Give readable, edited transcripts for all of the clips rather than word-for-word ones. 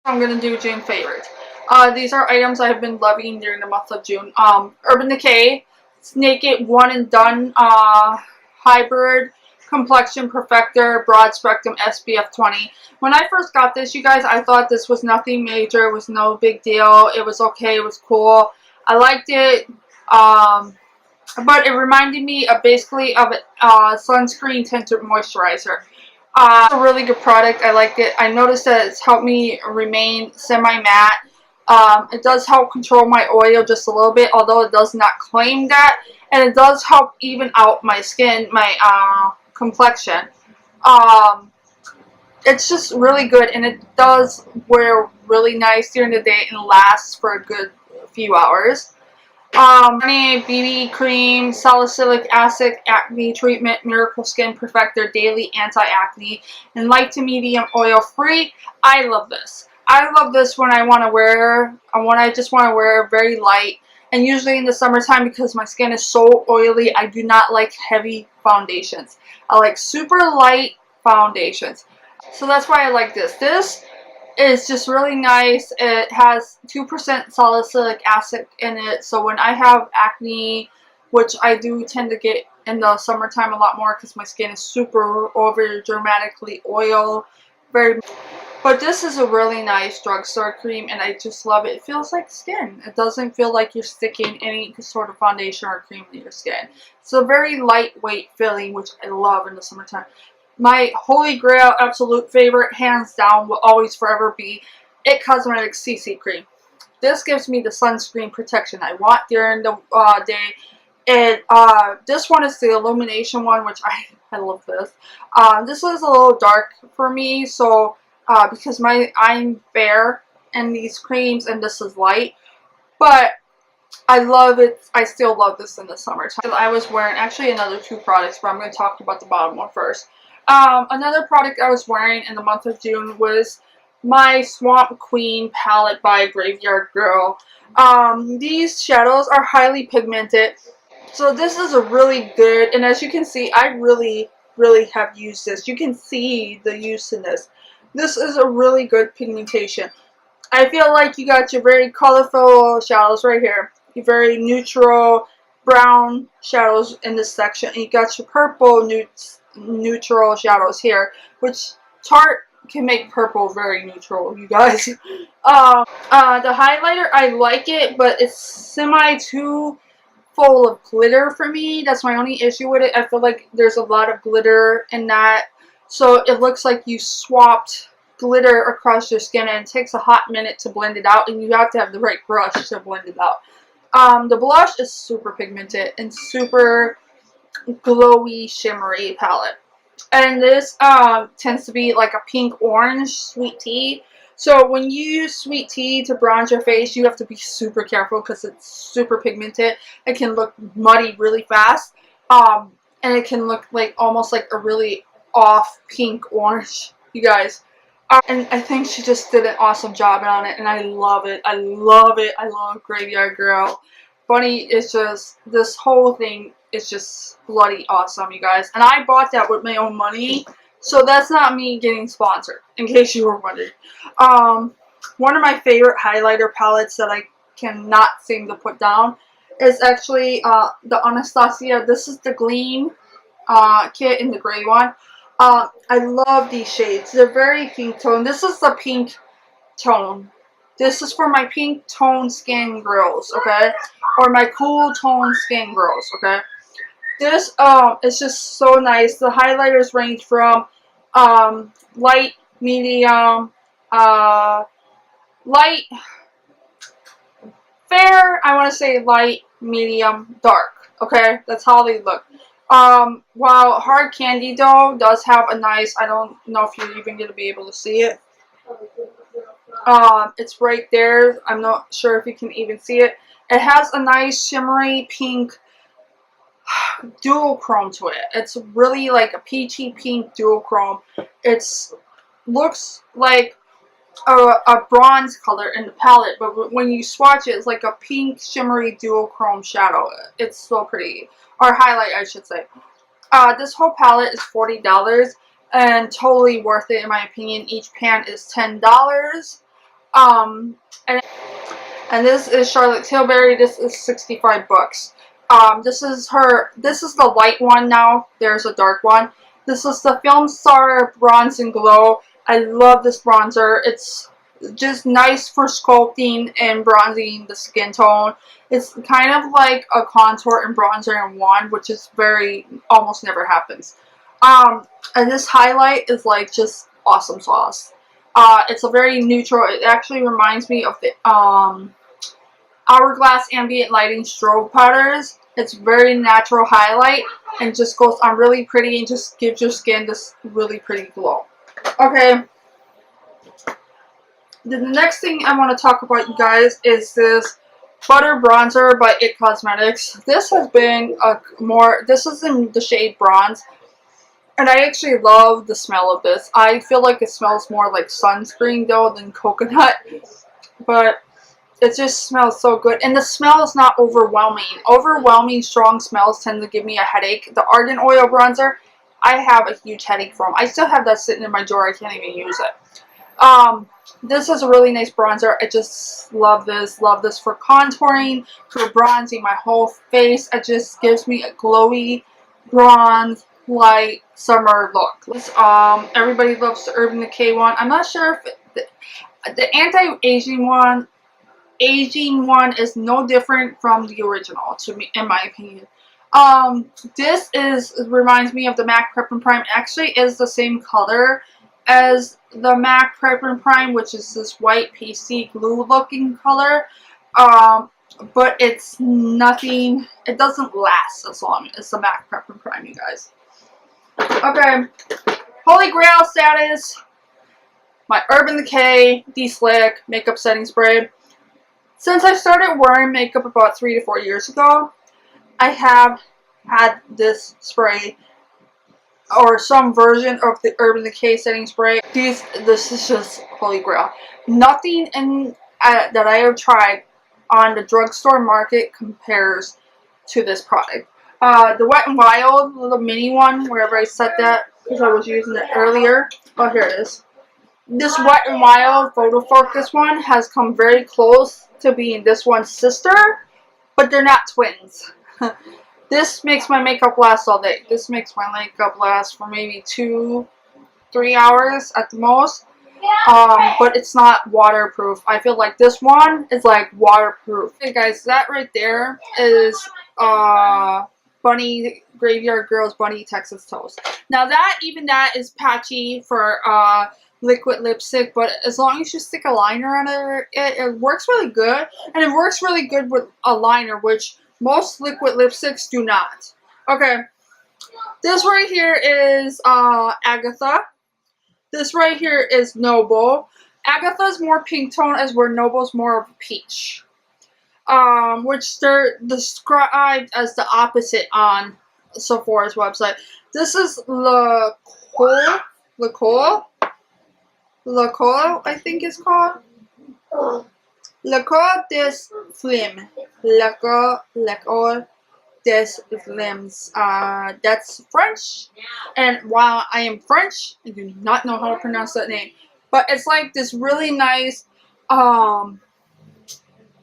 I'm going to do June favorites. These are items I've been loving during the month of June. Urban Decay, Naked One and Done Hybrid Complexion Perfector Broad Spectrum SPF 20. When I first got this, you guys, I thought this was nothing major. It was no big deal. It was okay. It was cool. I liked it. But it reminded me of basically of a sunscreen tinted moisturizer. It's a really good product. I liked it. I noticed that it's helped me remain semi-matte. It does help control my oil just a little bit, although it does not claim that. And it does help even out my skin, my complexion. It's just really good, and it does wear really nice during the day and lasts for a good few hours. Dani BB Cream, Salicylic Acid Acne Treatment, Miracle Skin Perfector Daily Anti-Acne, and Light to Medium Oil Free. I love this. I love this when I want to wear, when I just want to wear very light. And usually in the summertime, because my skin is so oily, I do not like heavy foundations. I like super light foundations. So that's why I like this. This is just really nice. It has 2% salicylic acid in it, so when I have acne, which I do tend to get in the summertime a lot more because my skin is super over dramatically oil, but this is a really nice drugstore cream, and I just love it. It feels like skin. It doesn't feel like you're sticking any sort of foundation or cream in your skin. It's a very lightweight feeling, which I love in the summertime. My holy grail, absolute favorite, hands down, will always forever be IT Cosmetics CC Cream. This gives me the sunscreen protection I want during the day. And this one is the illumination one, which I love this. This is a little dark for me, so because I'm fair in these creams, and this is light. But I love it. I still love this in the summertime. I was wearing actually another two products, but I'm going to talk about the bottom one first. Another product I was wearing in the month of June was my Swamp Queen palette by Graveyard Girl. These shadows are highly pigmented, so this is a really good, and as you can see, I really have used this. You can see the use in this. This is a really good pigmentation. I feel like you got your very colorful shadows right here, your very neutral brown shadows in this section, and you got your purple neutral shadows here, which Tarte can make purple very neutral, you guys. The highlighter, I like it, but it's semi too full of glitter for me. That's my only issue with it. I feel like there's a lot of glitter in that, so it looks like you swapped glitter across your skin, and it takes a hot minute to blend it out, and you have to have the right brush to blend it out. The blush is super pigmented and super glowy, shimmery palette, and this tends to be like a pink orange sweet tea. So when you use sweet tea to bronze your face, you have to be super careful because it's super pigmented. It can look muddy really fast, and it can look like almost like a really off pink orange, you guys. And I think she just did an awesome job on it, and I love it. I love it. I love Graveyard Girl. Bunny is just, this whole thing is just bloody awesome, you guys. And I bought that with my own money, so that's not me getting sponsored, in case you were wondering. One of my favorite highlighter palettes that I cannot seem to put down is actually the Anastasia. This is the Gleam kit in the gray one. I love these shades. They're very pink tone. This is the pink tone. This is for my pink tone skin girls, okay? Or my cool tone skin girls, okay? This is just so nice. The highlighters range from light, medium, light, fair, I want to say light, medium, dark, okay? That's how they look. While Hard Candy though does have a nice, I don't know if you're even going to be able to see it. It's right there. I'm not sure if you can even see it. It has a nice shimmery pink dual chrome to it. It's really like a peachy pink dual chrome. It's looks like a bronze color in the palette, but when you swatch it, it's like a pink shimmery dual chrome shadow. It's so pretty. Or highlight, I should say. This whole palette is $40 and totally worth it in my opinion. Each pan is $10. And this is Charlotte Tilbury. This is 65 bucks. This is the light one now. There's a dark one. This is the Film Star Bronze and Glow. I love this bronzer. It's just nice for sculpting and bronzing the skin tone. It's kind of like a contour and bronzer in one, which is almost never happens. And this highlight is like just awesome sauce. It's a very neutral. It actually reminds me of the Hourglass Ambient Lighting Strobe Powders. It's very natural highlight and just goes on really pretty and just gives your skin this really pretty glow. Okay. The next thing I want to talk about, you guys, is this Butter Bronzer by IT Cosmetics. This has been this is in the shade Bronze. And I actually love the smell of this. I feel like it smells more like sunscreen though than coconut. But it just smells so good. And the smell is not overwhelming. Overwhelming strong smells tend to give me a headache. The Argan Oil Bronzer, I have a huge headache from. I still have that sitting in my drawer. I can't even use it. This is a really nice bronzer. I just love this. Love this for contouring, for bronzing my whole face. It just gives me a glowy, bronze, light summer look. Everybody loves the Urban Decay one. I'm not sure if the anti-aging one is no different from the original, to me, in my opinion. This reminds me of the MAC Prep and Prime. It actually is the same color as the MAC Prep and Prime, which is this white pasty glue looking color. But it's nothing. It doesn't last as long as the MAC Prep and Prime, you guys. Okay, Holy Grail status. My Urban Decay De-Slick Makeup Setting Spray. Since I started wearing makeup about 3 to 4 years ago, I have had this spray or some version of the Urban Decay Setting Spray. This is just Holy Grail. Nothing that I have tried on the drugstore market compares to this product. The Wet n Wild little mini one, wherever I set that, because I was using it earlier. Oh, here it is. This Wet n Wild Photo Focus one has come very close to being this one's sister, but they're not twins. This makes my makeup last all day. This makes my makeup last for maybe 2-3 hours at the most. But it's not waterproof. I feel like this one is like waterproof. Okay guys, that right there is Bunny Graveyard Girls Bunny Texas Toast. Now even that is patchy for liquid lipstick, but as long as you stick a liner on it works really good. And it works really good with a liner, which most liquid lipsticks do not. Okay, this right here is Agatha. This right here is Noble. Agatha's more pink tone, as where Noble's more of a peach. Which they're described as the opposite on Sephora's website. This is L'Ecole, I think it's called. L'Ecole des Flammes. L'Ecole des Flammes. That's French. And while I am French, I do not know how to pronounce that name. But it's like this really nice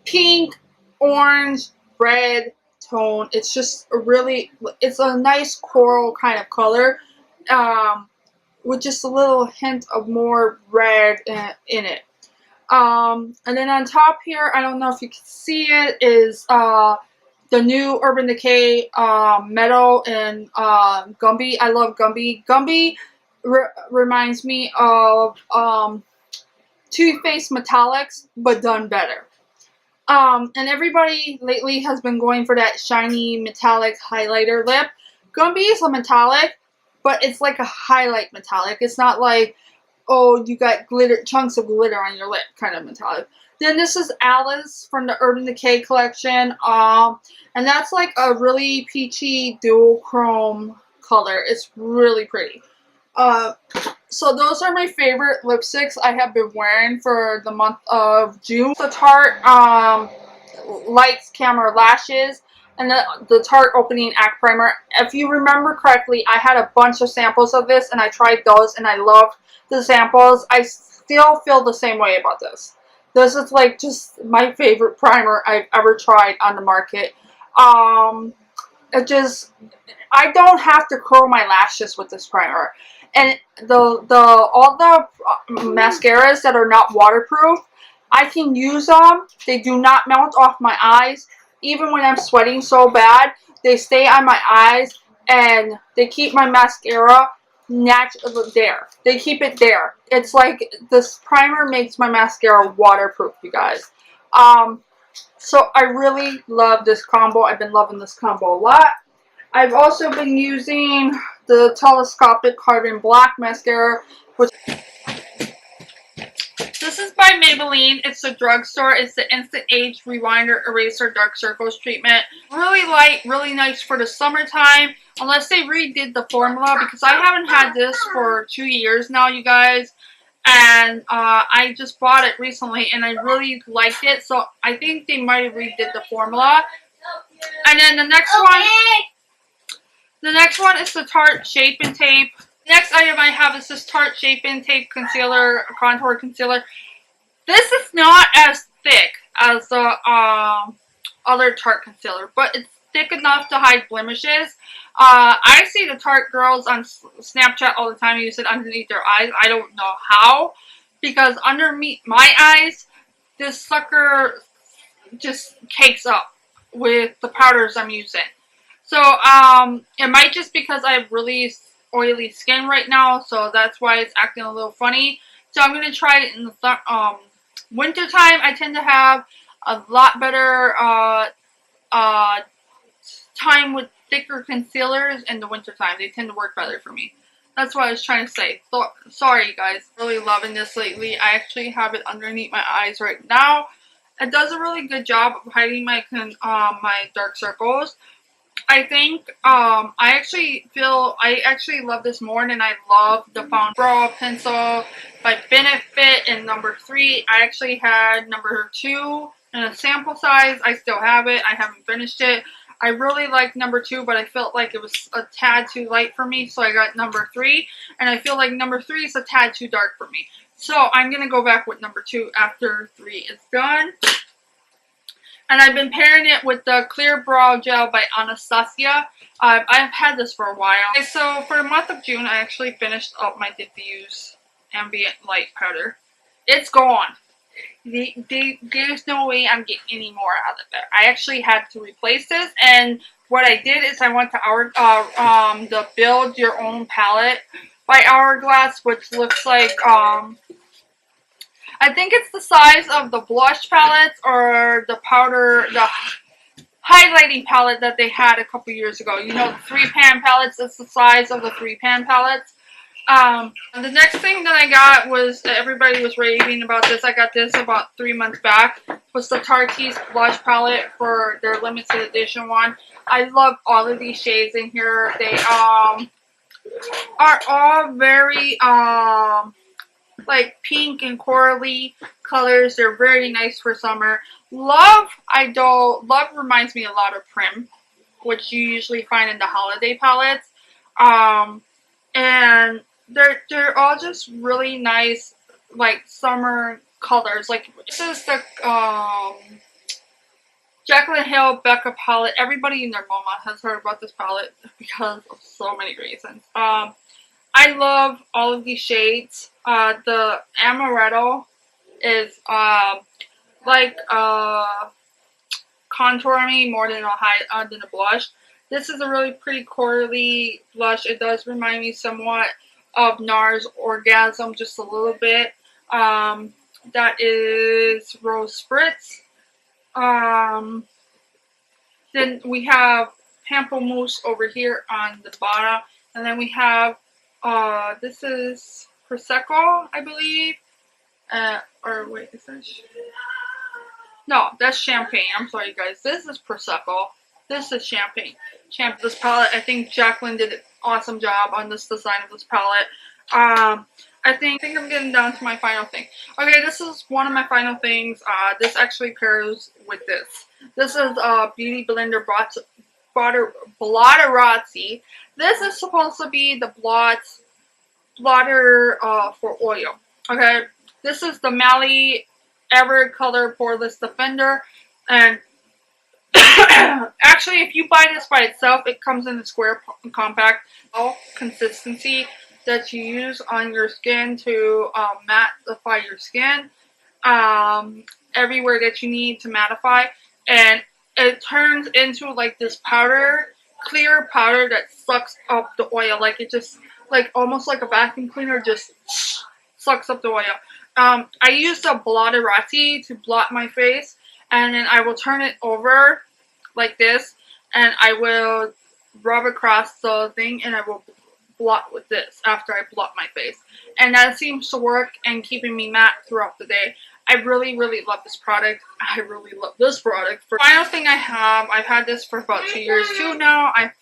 pink, orange, red tone. It's just it's a nice coral kind of color. With just a little hint of more red in it. And then on top here, I don't know if you can see it, is the new Urban Decay Meadow and Gumby. I love Gumby. Gumby reminds me of Too Faced Metallics, but done better. And everybody lately has been going for that shiny metallic highlighter lip. Gumby is a metallic, but it's like a highlight metallic. It's not like, oh, you got chunks of glitter on your lip kind of metallic. Then this is Alice from the Urban Decay collection. And that's like a really peachy dual chrome color. It's really pretty. So those are my favorite lipsticks I have been wearing for the month of June. The Tarte Lights Camera Lashes and the Tarte Opening Act Primer. If you remember correctly, I had a bunch of samples of this and I tried those and I loved the samples. I still feel the same way about this. This is like just my favorite primer I've ever tried on the market. It just, I don't have to curl my lashes with this primer. And all the mascaras that are not waterproof, I can use them. They do not melt off my eyes. Even when I'm sweating so bad, they stay on my eyes and they keep my mascara natural there. They keep it there. It's like this primer makes my mascara waterproof, you guys. So I really love this combo. I've been loving this combo a lot. I've also been using the Telescopic Carbon Black Mascara, which this is by Maybelline. It's a drugstore. It's the Instant Age Rewinder Eraser Dark Circles treatment. Really light, really nice for the summertime. Unless they redid the formula, because I haven't had this for 2 years now, you guys. And I just bought it recently, and I really liked it. So I think they might have redid the formula. And then the next one is the Tarte Shape and Tape. Next item I have is this Tarte Shape and Tape Concealer, Contour Concealer. This is not as thick as the other Tarte concealer, but it's thick enough to hide blemishes. I see the Tarte girls on Snapchat all the time use it underneath their eyes. I don't know how, because underneath my eyes, this sucker just cakes up with the powders I'm using. So, it might just because I have really oily skin right now, so that's why it's acting a little funny. So I'm going to try it in the winter time. I tend to have a lot better time with thicker concealers in the winter time. They tend to work better for me. That's what I was trying to say. So, sorry, you guys. Really loving this lately. I actually have it underneath my eyes right now. It does a really good job of hiding my my dark circles. I think I actually love this more than I love the Found Brow Pencil by Benefit in number 3. I actually had number 2 in a sample size. I still have it. I haven't finished it. I really like number 2, but I felt like it was a tad too light for me, so I got number 3. And I feel like number 3 is a tad too dark for me. So I'm going to go back with number 2 after 3 is done. And I've been pairing it with the Clear Brow Gel by Anastasia. I've had this for a while. Okay, so for the month of June, I actually finished up my Diffuse Ambient Light Powder. It's gone. There's no way I'm getting any more out of it. I actually had to replace this, and what I did is I went to the Build Your Own palette by Hourglass, which looks like I think it's the size of the blush palettes or the powder, the highlighting palette that they had a couple years ago. You know, the 3-pan palettes. It's the size of the 3-pan palettes. The next thing that I got was, everybody was raving about this. I got this about 3 months back. Was the Tarte's blush palette for their limited edition one. I love all of these shades in here. They are all very like pink and corally colors. They're very nice for summer. Love reminds me a lot of Prim, which you usually find in the holiday palettes. And they're all just really nice, like summer colors. Like this is the Jaclyn Hill Becca palette. Everybody and their mama has heard about this palette because of so many reasons. I love all of these shades. The Amaretto is like contouring me more than a blush. This is a really pretty corally blush. It does remind me somewhat of NARS Orgasm, just a little bit. That is Rose Spritz. Then we have Pamplemousse over here on the bottom, and then we have this is Prosecco, I believe. Or wait, is that? No, that's champagne. I'm sorry, you guys. This is Prosecco. This is champagne. This palette, I think Jaclyn did an awesome job on this design of this palette. I think I'm getting down to my final thing. Okay, this is one of my final things. This actually pairs with this. This is Beauty Blender Blotterazzi. This is supposed to be the blotter for oil. Okay, this is the Mally Ever Color Poreless Defender. And actually, if you buy this by itself, it comes in a square compact. All consistency that you use on your skin to mattify your skin. Everywhere that you need to mattify. And it turns into like this powder, clear powder that sucks up the oil. Like it just, like almost like a vacuum cleaner, just sucks up the oil. I used a blotterati to blot my face, and then I will turn it over like this, and I will rub across the thing, and I will blot with this after I blot my face. And that seems to work and keeping me matte throughout the day. I really, really love this product. I really love this product. For final thing I have, I've had this for about 2 years too now. I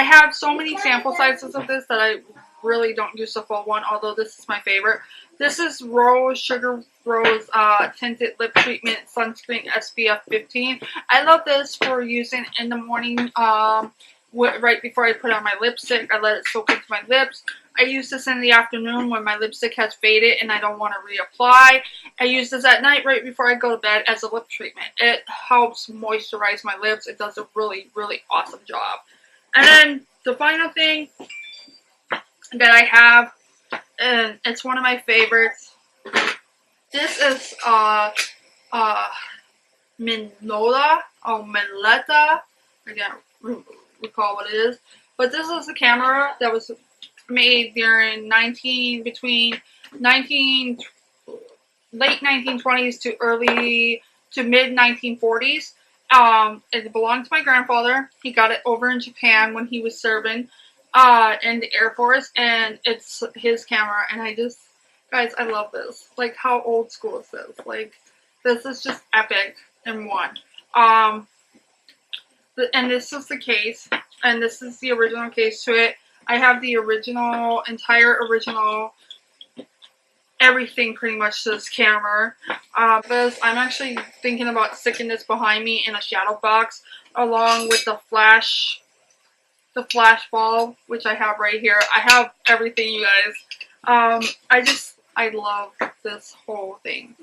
have so many sample sizes of this that I really don't use the full one, although this is my favorite. This is Sugar Rose Tinted Lip Treatment Sunscreen SPF 15. I love this for using in the morning right before I put on my lipstick. I let it soak into my lips. I use this in the afternoon when my lipstick has faded and I don't want to reapply. I use this at night right before I go to bed as a lip treatment. It helps moisturize my lips. It does a really, really awesome job. And then the final thing that I have, and it's one of my favorites. This is Minolta or Minolta. I can't recall what it is, but this is a camera that was made during late 1920s to mid 1940s. It belonged to my grandfather. He got it over in Japan when he was serving in the Air Force, and it's his camera, and guys, I love this. Like, how old school is this? Like, this is just epic in one. And this is the case, and this is the original case to it. I have the entire original, everything pretty much to this camera. Because I'm actually thinking about sticking this behind me in a shadow box, along with the flash ball, which I have right here. I have everything, you guys. I love this whole thing.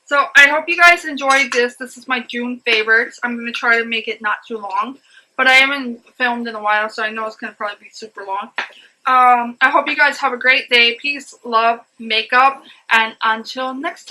So I hope you guys enjoyed this. This is my June favorites. I'm going to try to make it not too long, but I haven't filmed in a while, so I know it's going to probably be super long. I hope you guys have a great day. Peace, love, makeup, and until next time.